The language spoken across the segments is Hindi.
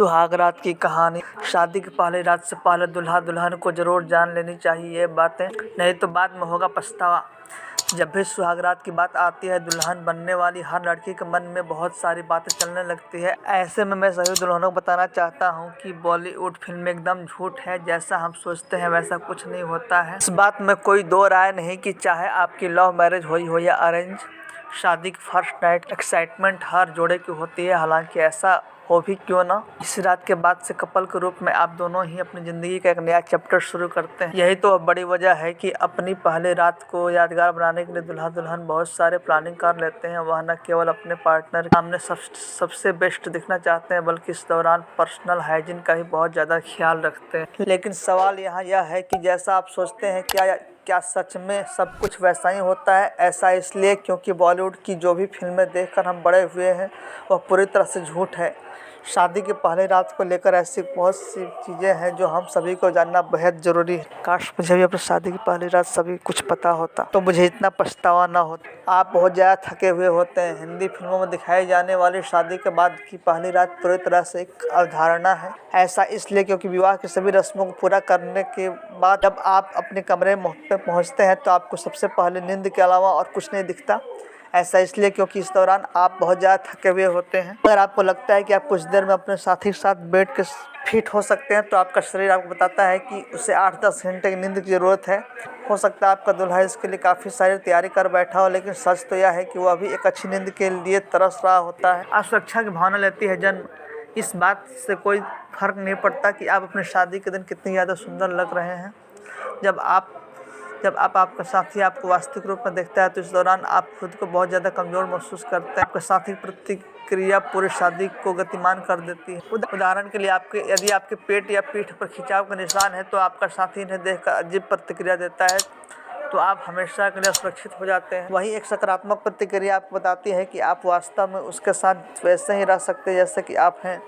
सुहागरात की कहानी। शादी की पहली रात से पहले दूल्हा दुल्हन को जरूर जान लेनी चाहिए ये बातें, नहीं तो बाद में होगा पछतावा। जब भी सुहागरात की बात आती है, दुल्हन बनने वाली हर लड़की के मन में बहुत सारी बातें चलने लगती है। ऐसे में मैं सभी दुल्हनों को बताना चाहता हूँ कि बॉलीवुड फिल्म एकदम झूठ है। जैसा हम सोचते हैं वैसा कुछ नहीं होता है। इस बात में कोई दो राय नहीं कि चाहे आपकी लव मैरिज हुई हो या अरेंज, शादी की फर्स्ट नाइट एक्साइटमेंट हर जोड़े की होती है। हालांकि ऐसा हो भी क्यों ना, इस रात के बाद से कपल के रूप में आप दोनों ही अपनी ज़िंदगी का एक नया चैप्टर शुरू करते हैं। यही तो बड़ी वजह है कि अपनी पहली रात को यादगार बनाने के लिए दुल्हा दुल्हन बहुत सारे प्लानिंग कर लेते हैं। वह न केवल अपने पार्टनर के सामने सबसे बेस्ट दिखना चाहते हैं, बल्कि इस दौरान पर्सनल हाइजीन का भी बहुत ज़्यादा ख्याल रखते हैं। लेकिन सवाल यहाँ यह है कि जैसा आप सोचते हैं क्या सच में सब कुछ वैसा ही होता है? ऐसा इसलिए क्योंकि बॉलीवुड की जो भी फिल्में देखकर हम बड़े हुए हैं वह पूरी तरह से झूठ है। शादी की पहली रात को लेकर ऐसी बहुत सी चीज़ें हैं जो हम सभी को जानना बेहद ज़रूरी है। काश मुझे भी अपनी शादी की पहली रात सभी कुछ पता होता तो मुझे इतना पछतावा ना होता। आप बहुत ज़्यादा थके हुए होते हैं। हिंदी फिल्मों में दिखाई जाने वाली शादी के बाद की पहली रात पूरी तरह से एक अवधारणा है। ऐसा इसलिए क्योंकि विवाह की सभी रस्मों को पूरा करने के बाद जब आप अपने कमरे में पहुँचते हैं तो आपको सबसे पहले नींद के अलावा और कुछ नहीं दिखता। ऐसा इसलिए क्योंकि इस दौरान आप बहुत ज़्यादा थके हुए होते हैं। अगर आपको लगता है कि आप कुछ देर में अपने साथी के साथ बैठ के फिट हो सकते हैं तो आपका शरीर आपको बताता है कि उसे 8-10 घंटे की नींद की ज़रूरत है। हो सकता है आपका दूल्हा इसके लिए काफ़ी सारी तैयारी कर बैठा हो, लेकिन सच तो यह है कि वह भी एक अच्छी नींद के लिए तरस रहा होता है। असुरक्षा की भावना लेती है जन्म। इस बात से कोई फर्क नहीं पड़ता कि आप अपनी शादी के दिन कितनी ज़्यादा सुंदर लग रहे हैं। जब आपका साथी आपको वास्तविक रूप में देखता है तो इस दौरान आप खुद को बहुत ज़्यादा कमज़ोर महसूस करते हैं। आपके साथी की प्रतिक्रिया पूरी शादी को गतिमान कर देती है। उदाहरण के लिए यदि आपके पेट या पीठ पर खिंचाव का निशान है तो आपका साथी इन्हें देखकर अजीब प्रतिक्रिया देता है तो आप हमेशा के लिए सुरक्षित हो जाते हैं। वहीं एक सकारात्मक प्रतिक्रिया आपको बताती है कि आप वास्तव में उसके साथ वैसे ही रह सकते हैं जैसे कि आप हैं।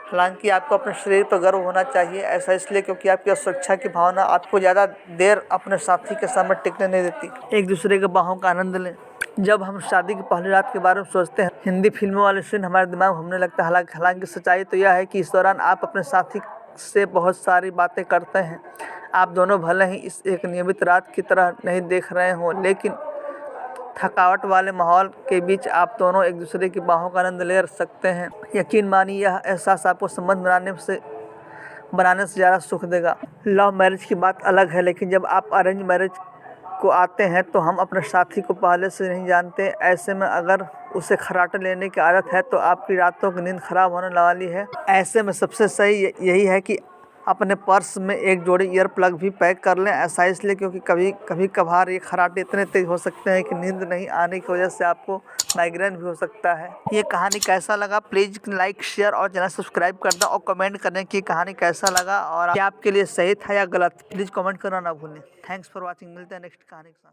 हालांकि आपको अपने शरीर पर गर्व होना चाहिए। ऐसा इसलिए क्योंकि आपकी सुरक्षा की भावना आपको ज़्यादा देर अपने साथी के सामने टिकने नहीं देती। एक दूसरे के बाहों का आनंद लें। जब हम शादी की पहली रात के बारे में सोचते हैं, हिंदी फिल्मों वाले सीन हमारे दिमाग में घूमने लगता है। हालांकि सच्चाई तो यह है कि इस दौरान आप अपने साथी से बहुत सारी बातें करते हैं। आप दोनों भले ही इस एक नियमित रात की तरह नहीं देख रहे हों, लेकिन थकावट वाले माहौल के बीच आप दोनों एक दूसरे की बाहों का आनंद ले सकते हैं। यकीन मानिए यह एहसास आपको संबंध बनाने से ज़्यादा सुख देगा। लव मैरिज की बात अलग है, लेकिन जब आप अरेंज मैरिज को आते हैं तो हम अपने साथी को पहले से नहीं जानते। ऐसे में अगर उसे खर्राटे लेने की आदत है तो आपकी रातों की नींद खराब होने वाली है। ऐसे में सबसे सही यही है कि अपने पर्स में एक जोड़ी ईयर प्लग भी पैक कर लें। ऐसा इसलिए क्योंकि कभी कभार ये खर्राटे इतने तेज हो सकते हैं कि नींद नहीं आने की वजह से आपको माइग्रेन भी हो सकता है। ये कहानी कैसा लगा प्लीज़ लाइक शेयर और चैनल सब्सक्राइब कर दें और कमेंट करें कि कहानी कैसा लगा और क्या आपके लिए सही था या गलत। प्लीज़ कमेंट करना ना भूलें। Thanks for watching. मिलते हैं नेक्स्ट कहानी के साथ।